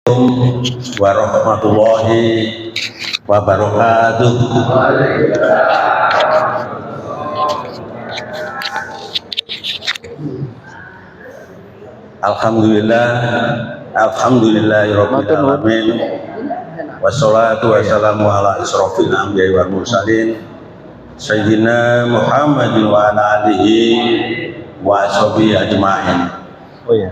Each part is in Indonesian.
Assalamualaikum warahmatullahi wabarakatuh. Alhamdulillahirabbil alamin. Wassalatu wassalamu ala asrofil anbiya'i wal mursalin sayyidina Muhammadin wa ala alihi wa ashabihi ajma'in. Oh ya.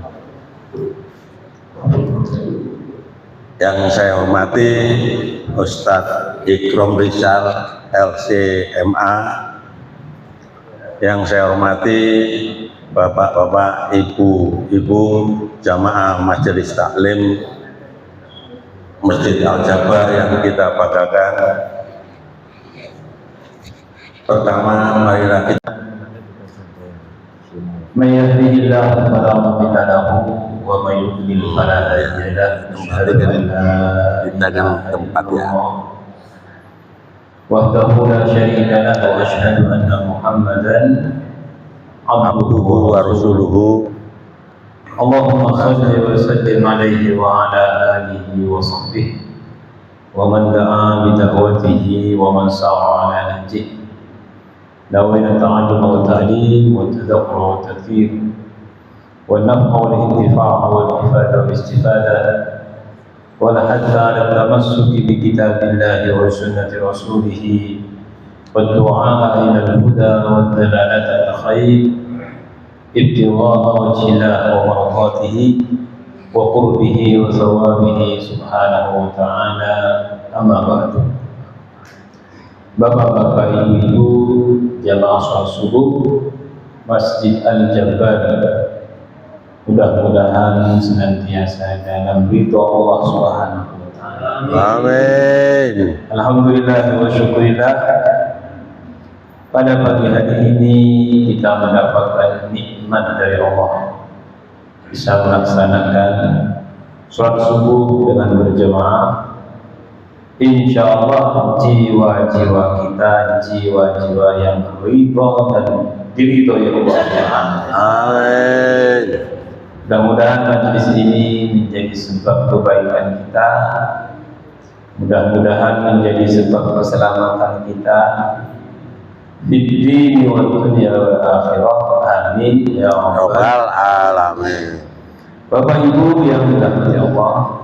Yang saya hormati Ustadz Ikrom Rizal LCMA, yang saya hormati Bapak-bapak, Ibu-ibu jamaah Majelis Taklim Masjid Al-Jabar yang kita banggakan. Pertama, marilah kita Mayyadihillahu fala mudilla lahu wa may yudlil fala hadiya lahu. Kita tempat ya. Wahdahu la syarika lahu wa asyhadu anna Muhammadan abduhu wa rasuluhu. Allahumma shalli wa sallim alaihi wa ala alihi wa sahbihi wa man da'a bi da'watihi wa man sa'a ala nahjihi. نوينا التعلم والتعليم والتذكر والتذكير والنفع والانتفاع والإفادة والاستفادة والحث على التمسك بكتاب الله وسنة رسوله والدعاء إلى الهدى والدلالة على الخير ابتغاء وجه الله ومرضاته وقربه وثوابه سبحانه وتعالى. أما بعد. Bapak-bapak, ibu-ibu jamaah sholat subuh Masjid Al-Jabar, mudah-mudahan senantiasa dalam ridho Allah Subhanahu wa Ta'ala. Amin. Alhamdulillah wa syukurillah. Pada pagi hari ini kita mendapatkan nikmat dari Allah, bisa melaksanakan sholat subuh dengan berjamaah. Insya Allah jiwa-jiwa kita, jiwa-jiwa yang ridho dan diridhoi Allah. Amin. Mudah-mudahan majlis ini menjadi sebab kebaikan kita, mudah-mudahan menjadi sebab keselamatan kita di dunia wal dunya wal akhirah. Amin ya rabbal alamin. Bapak Ibu yang dirahmati Allah,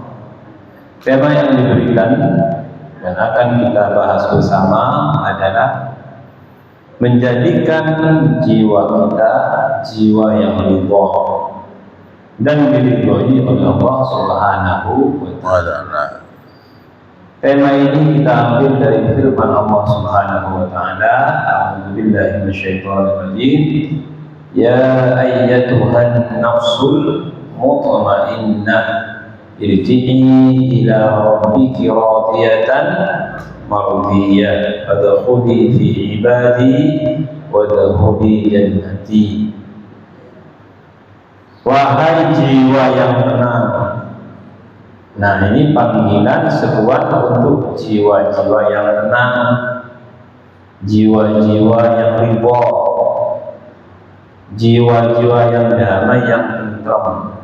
tema yang diberikan dan akan kita bahas bersama adalah menjadikan jiwa kita jiwa yang ridho dan diridhoi oleh Allah Subhanahu wa Ta'ala. Tema ini kita ambil dari firman Allah Subhanahu wa Ta'ala, A'udzubillahi minasyaitonir rajim. Ya ayyatuhan nafsul mutmainnah irji'i ila rabbiki radiyatan mardiyah fadkhuli fi ibadi wadkhuli jannati. Wahai jiwa yang tenang. Nah, ini panggilan sebuah untuk jiwa-jiwa yang tenang, jiwa-jiwa yang ridho, jiwa-jiwa yang damai, yang tenang.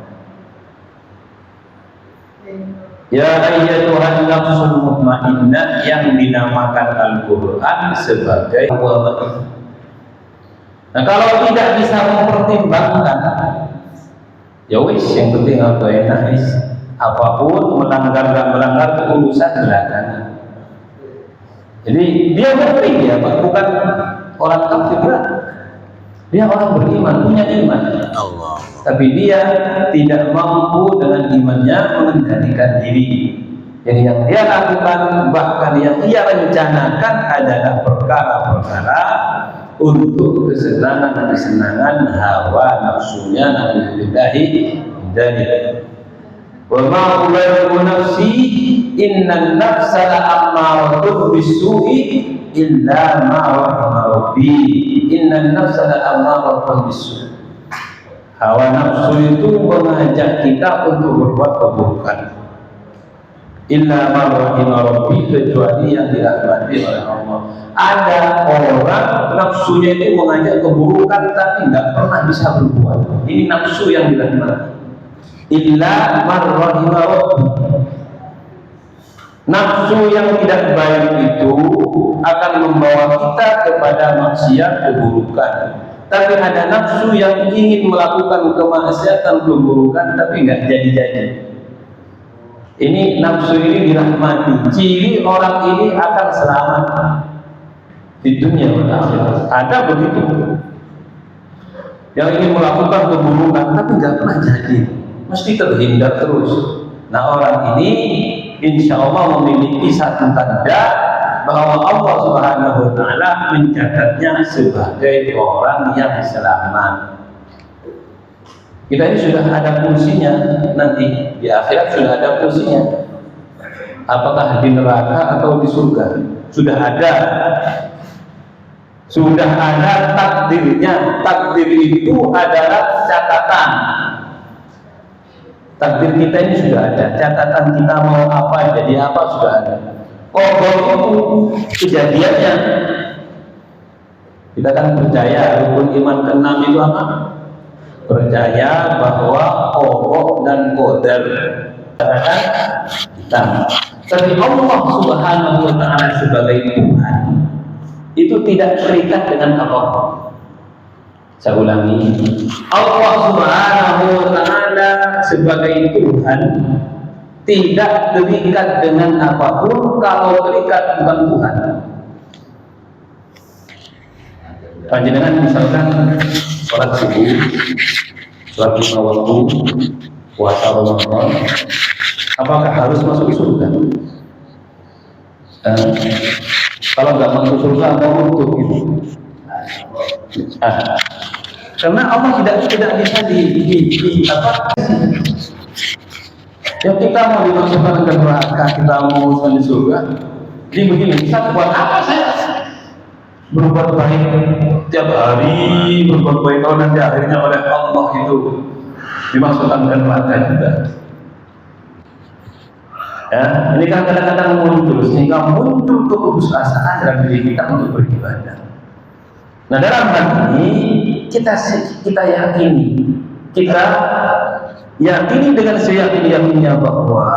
Ya ayyatuhan nafsul mutmainnah, yang dinamakan Al-Quran sebagai awal. Nah, kalau tidak bisa mempertimbangkan, ya wis, yang penting apa enak wis, apapun melanggar gak melanggar itu urusan belakangan. Jadi dia ngerti, dia bukan orang kafir, dia orang beriman, punya iman. Allah. Tapi dia tidak mampu dengan imannya mengendalikan diri. Jadi yang dia lakukan, bahkan yang dia rencanakan adalah perkara-perkara untuk kesenangan hawa nafsunya. Nabiullahi dari wa ma ubaidu nafsi innan nafsa la'ammaratun bisu'i illa ma rahima rabbi innan nafsa la'ammaratun bisu'i. Hawa nafsu itu mengajak kita untuk berbuat keburukan. Illa ma rahima rabbi, kecuali yang dirahmati oleh Allah. Ada orang nafsunya itu mengajak keburukan tapi nggak pernah bisa berbuat. Ini nafsu yang dirahmati. illa man rahima rabbuk. Nafsu yang tidak baik itu akan membawa kita kepada maksiat keburukan. Tapi ada nafsu yang ingin melakukan kemaksiatan keburukan tapi nggak jadi-jadi. Ini nafsu ini dirahmati. Ciri orang ini akan selamat di dunia dan akhirat. Ada begitu yang ingin melakukan keburukan tapi nggak pernah jadi, mesti terhindar terus. Nah, orang ini insya Allah memiliki satu tanda bahwa Allah Subhanahu wa Ta'ala mencatatnya sebagai orang yang selamat. Kita ini sudah ada fungsinya, nanti di akhirat sudah ada fungsinya. Apakah di neraka atau di surga? Sudah ada takdirnya. Takdir itu adalah catatan. Takdir kita ini sudah ada, catatan kita mau apa, jadi apa sudah ada. Qadar itu kejadiannya. Kita kan percaya rukun iman ke-6 itu apa? Percaya bahwa qada dan qadar catatan kita. Tapi Allah Subhanahu wa Ta'ala sebagai Tuhan itu tidak terikat dengan apapun. Saya ulangi, Allah Subhanahu wa Ta'ala sebagai Tuhan tidak terikat dengan apapun. Kalau terikat bukan Tuhan. Panjenengan misalkan sholat subuh, sholat lima waktu, puasa Ramadan, apakah harus masuk surga? Kalau nggak masuk surga, mau untuk itu. Karena Allah tidak bisa yang kita mau dimasukkan ke neraka, kita mau masuk di surga. Jadi begini, kita buat apa saya? Berbuat baik tiap hari, berbuat baik kalau nanti akhirnya oleh Allah itu dimasukkan ke neraka juga. Ya, ini kan kadang-kadang muncul sehingga muncul keputusasaan dalam diri kita untuk beribadah. Nah, dalam hal ini kita yakini dengan seyakin-yakinnya bahwa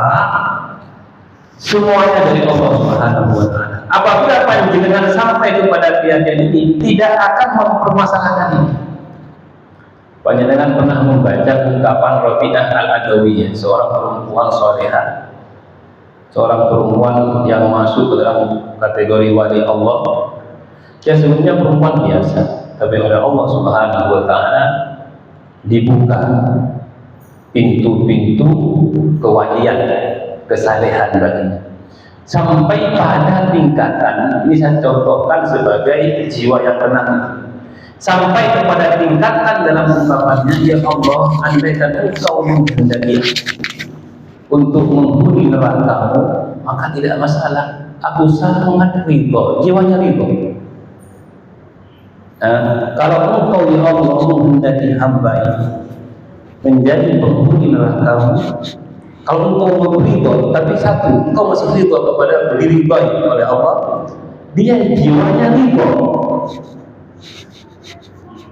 semuanya dari Allah Subhanahu wa Ta'ala. Apabila panjenengan sampai kepada keyakinan ini, tidak akan mempermasalahkan ini. Panjenengan pernah membaca ungkapan Rabi'ah al-Adawiyah, seorang perempuan salehah, seorang perempuan yang masuk ke dalam kategori wali Allah. Ya, sebenarnya perempuan biasa, tapi oleh Allah Subhanahu wa Ta'ala dibuka pintu-pintu kewalian, kesalehan baginya. Sampai pada tingkatan, ini saya contohkan sebagai jiwa yang tenang. Sampai kepada tingkatan dalam ungkapannya, ya Allah, andaikan Engkau menghendaki untuk menghuni neraka-Mu, maka tidak masalah. Aku sangat ridho, jiwanya ridho. Kalau Engkau ya Allah menghendaki hamba ini menjadi penghuni neraka-Mu, kalau Engkau ridho, tapi satu, Engkau masih ridho kepada diridhoi oleh Allah, dia jiwanya ridho.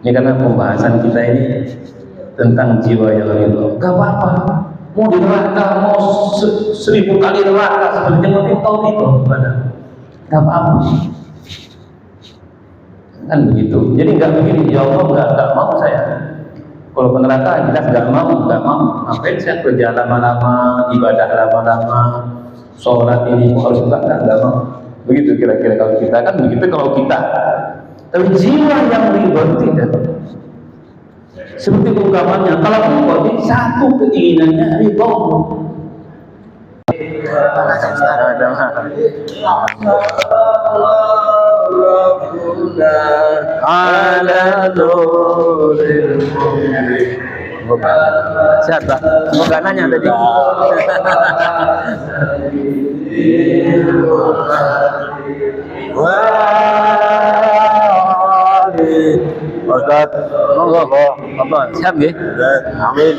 Ini karena pembahasan kita ini tentang jiwa yang ridho. Gak apa-apa, mau di neraka, mau 1000 kali neraka, sebenarnya penting Engkau ridho kepada. Gak apa-apa. Kan begitu. Jadi nggak begini, ya Allah nggak mau saya. Kalau ke neraka jelas nggak mau. Ngapain saya kerja lama-lama, ibadah lama-lama, sholat ini harus nggak mau. Begitu kira-kira kalau kita kan begitu kalau kita. Tapi jiwa yang ridho tidak. Seperti ungkapannya, kalau engkau ini satu keinginannya ridho. Ala nuril Siapa? Bukan nanya tadi. Ustaz, monggo. Apa? Siap nggih? Amin.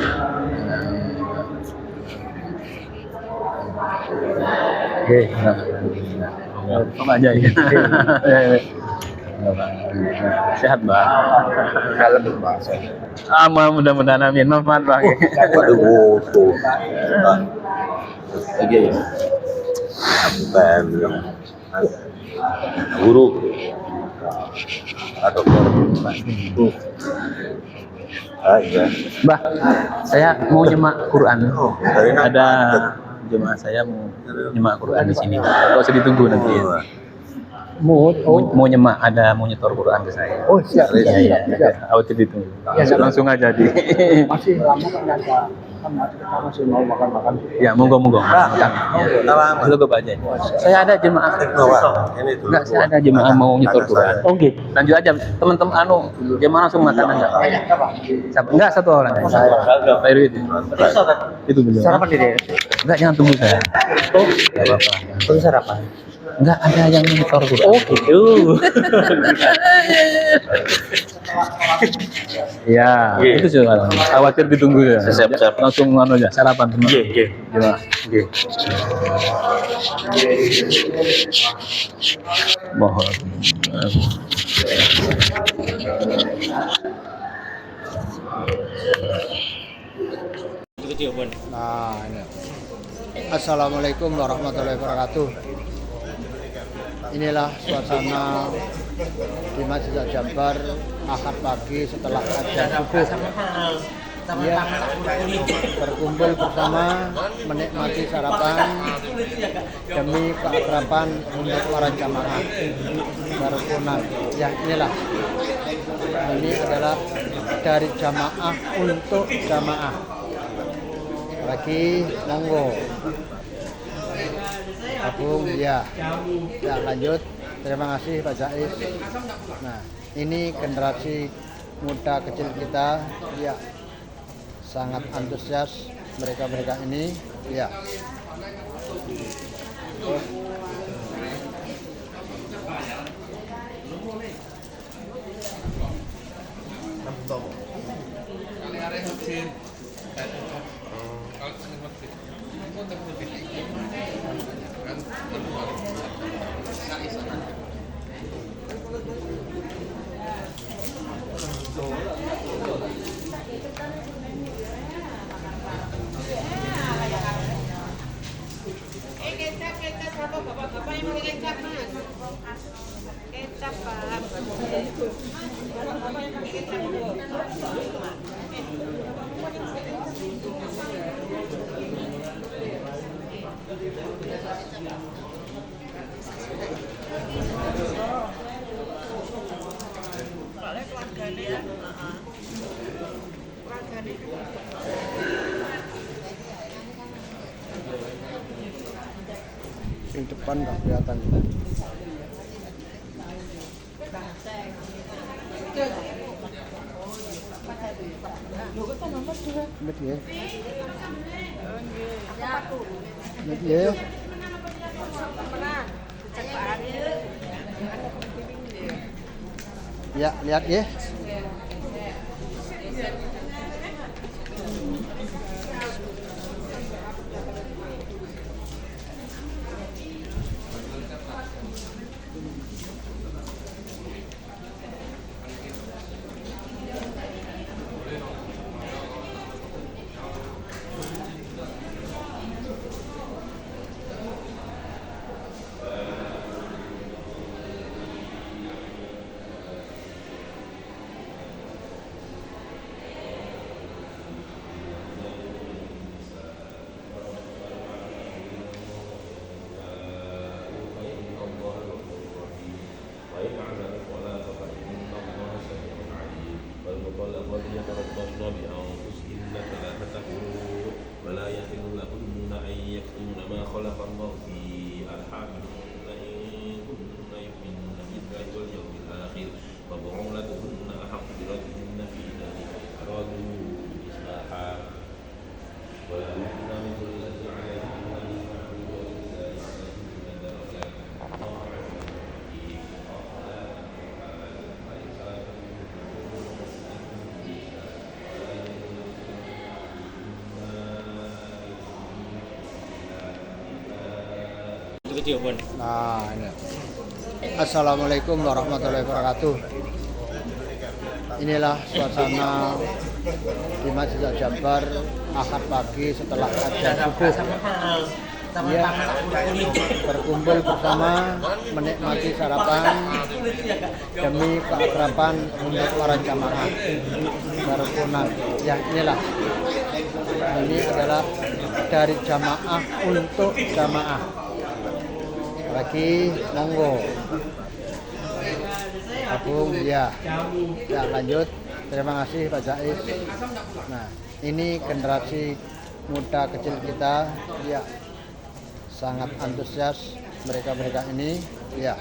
Oke. Apa aja ya? Sehat Bang. Kalau bahasa. Amal mudah-mudahan amin. Manfaat Bang. Waduh, butuh. Lagi ya. Bukan guru atau dokter. Iya. Mbah, saya mau nyemak Quran. Dari mana? Ada jemaah saya mau nyemak Quran di sini. Kalau usah ditunggu nanti. Mau nyemak, ada mau nyetor Quran ke saya. Oh siap. Iya. Awet ditunggu. Langsung aja di. Masih lama kan nggak kan masih mau makan. Ya, monggo. Makan. Lama. Cukup aja. Saya ada jemaah. Ini dulu. Enggak, saya ada jemaah mau nyetor Quran. Oke. Lanjut aja, teman-teman jemaah langsung makan aja. Enggak, satu orang. Pak Heru itu. Itu beliau. Sarapan diri. Enggak, jangan tunggu saya. Oh, Enggak apa-apa. itu sarapan. Enggak ada yang nyetor Quran. Oh gitu. Iya, itu juga. Khawatir ditunggu ya. Siap. Langsung aja sarapan teman. Iya. Gimana? Mohon. Nah, ini. Assalamualaikum warahmatullahi wabarakatuh. Inilah suasana di Masjid Al-Jabar Ahad pagi setelah adzan subuh. Ya, berkumpul bersama menikmati sarapan demi keakraban untuk para jamaah barukunan. Ya, inilah. Ini adalah dari jamaah untuk jamaah. Lagi monggo. Agung ya lanjut. Terima kasih Pak Jais. Nah, ini generasi muda kecil kita ya sangat antusias mereka ini ya. Kecap apa bapak yang mau kecap mas? Kecap pak. Di depan nggak kelihatan. Ya. Ya, lihat ya. ولا يحل لهن أن يكتمن ما خلق الله في أرحامهن إن كن يؤمن بالله واليوم الآخر وبعولتهن أحق بردهن في ذلك أرادوا إصلاحا ولهن مثل الذي عليهن بالمعروف وللرجال عليهن درجات الله حكيم Nah, ini. Assalamualaikum warahmatullahi wabarakatuh. Inilah suasana di Masjid Al-Jabar Ahad pagi setelah azan subuh. Ya, berkumpul bersama menikmati sarapan demi keakraban untuk para jamaah barukunan. Ya, inilah. Ini adalah dari jamaah untuk jamaah. Lagi monggo Agung ya lanjut. Terima kasih Pak Jais. Nah, ini generasi muda kecil kita ya sangat antusias mereka ini ya.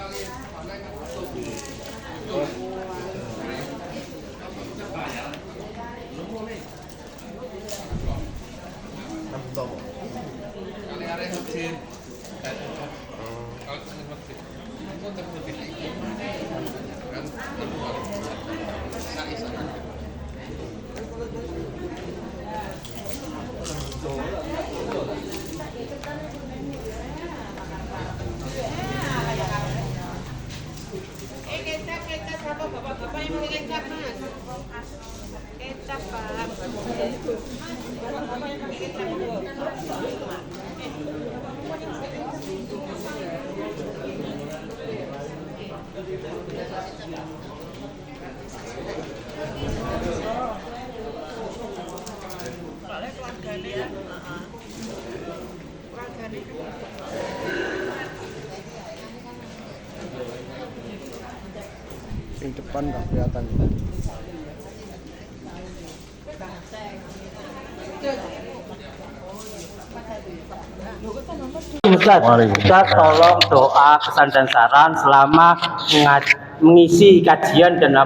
Kecap apa bapak-bapak yang mau kecap mas? Kecap pak. Bapak-bapak yang pakai kecap bu. Di depan nggak kelihatan. Ustaz, tolong doa pesan dan saran selama mengisi kajian dan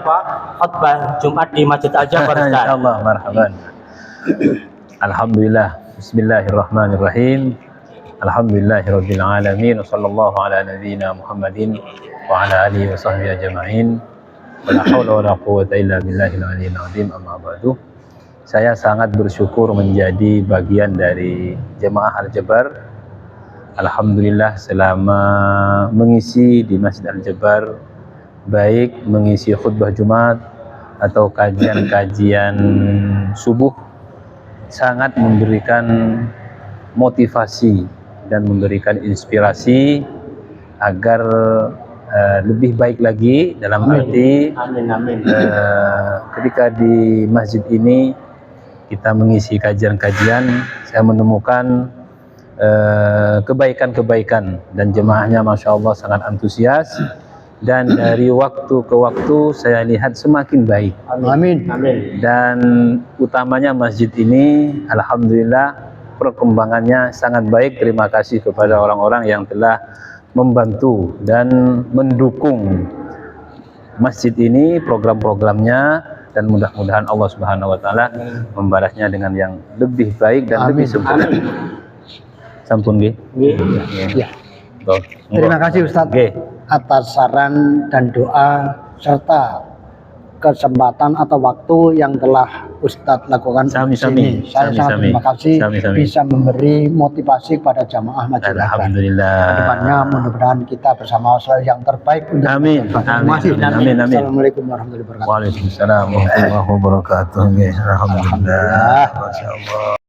khutbah Jumat di Masjid Al-Jabar. Insyaallah, marhaban. Alhamdulillah, bismillahirrahmanirrahim. Alhamdulillahirabbil alamin wa sallallahu ala nabiyyina Muhammadin wa ala alihi wa sahbihi ajma'in. Wala haula wala quwwata illa billahil aliyyil azim. Amma ba'du. Saya sangat bersyukur menjadi bagian dari Jemaah Al-Jabar. Alhamdulillah selama mengisi di Masjid Al-Jabar, baik mengisi khutbah Jumat atau kajian-kajian subuh, sangat memberikan motivasi dan memberikan inspirasi agar lebih baik lagi dalam arti ketika di masjid ini kita mengisi kajian-kajian, saya menemukan kebaikan-kebaikan dan jemaahnya Masya Allah sangat antusias, dan dari waktu ke waktu saya lihat semakin baik. Amin. Dan utamanya masjid ini alhamdulillah perkembangannya sangat baik. Terima kasih kepada orang-orang yang telah membantu dan mendukung masjid ini, program-programnya, dan mudah-mudahan Allah Subhanahu wa taala membalasnya dengan yang lebih baik dan lebih sempurna. Sampun nggih. Ya. Terima kasih Ustaz atas saran dan doa serta kesempatan atau waktu yang telah Ustadz lakukan di sini. Saya sangat terima kasih bisa memberi motivasi kepada jamaah Masjid Al-Jabar. Alhamdulillah. Kedepannya mudah-mudahan kita bersama yang terbaik untuk amin. Assalamualaikum warahmatullahi wabarakatuh. Waalaikumsalam warahmatullahi wabarakatuh. Alhamdulillah. Masya Allah.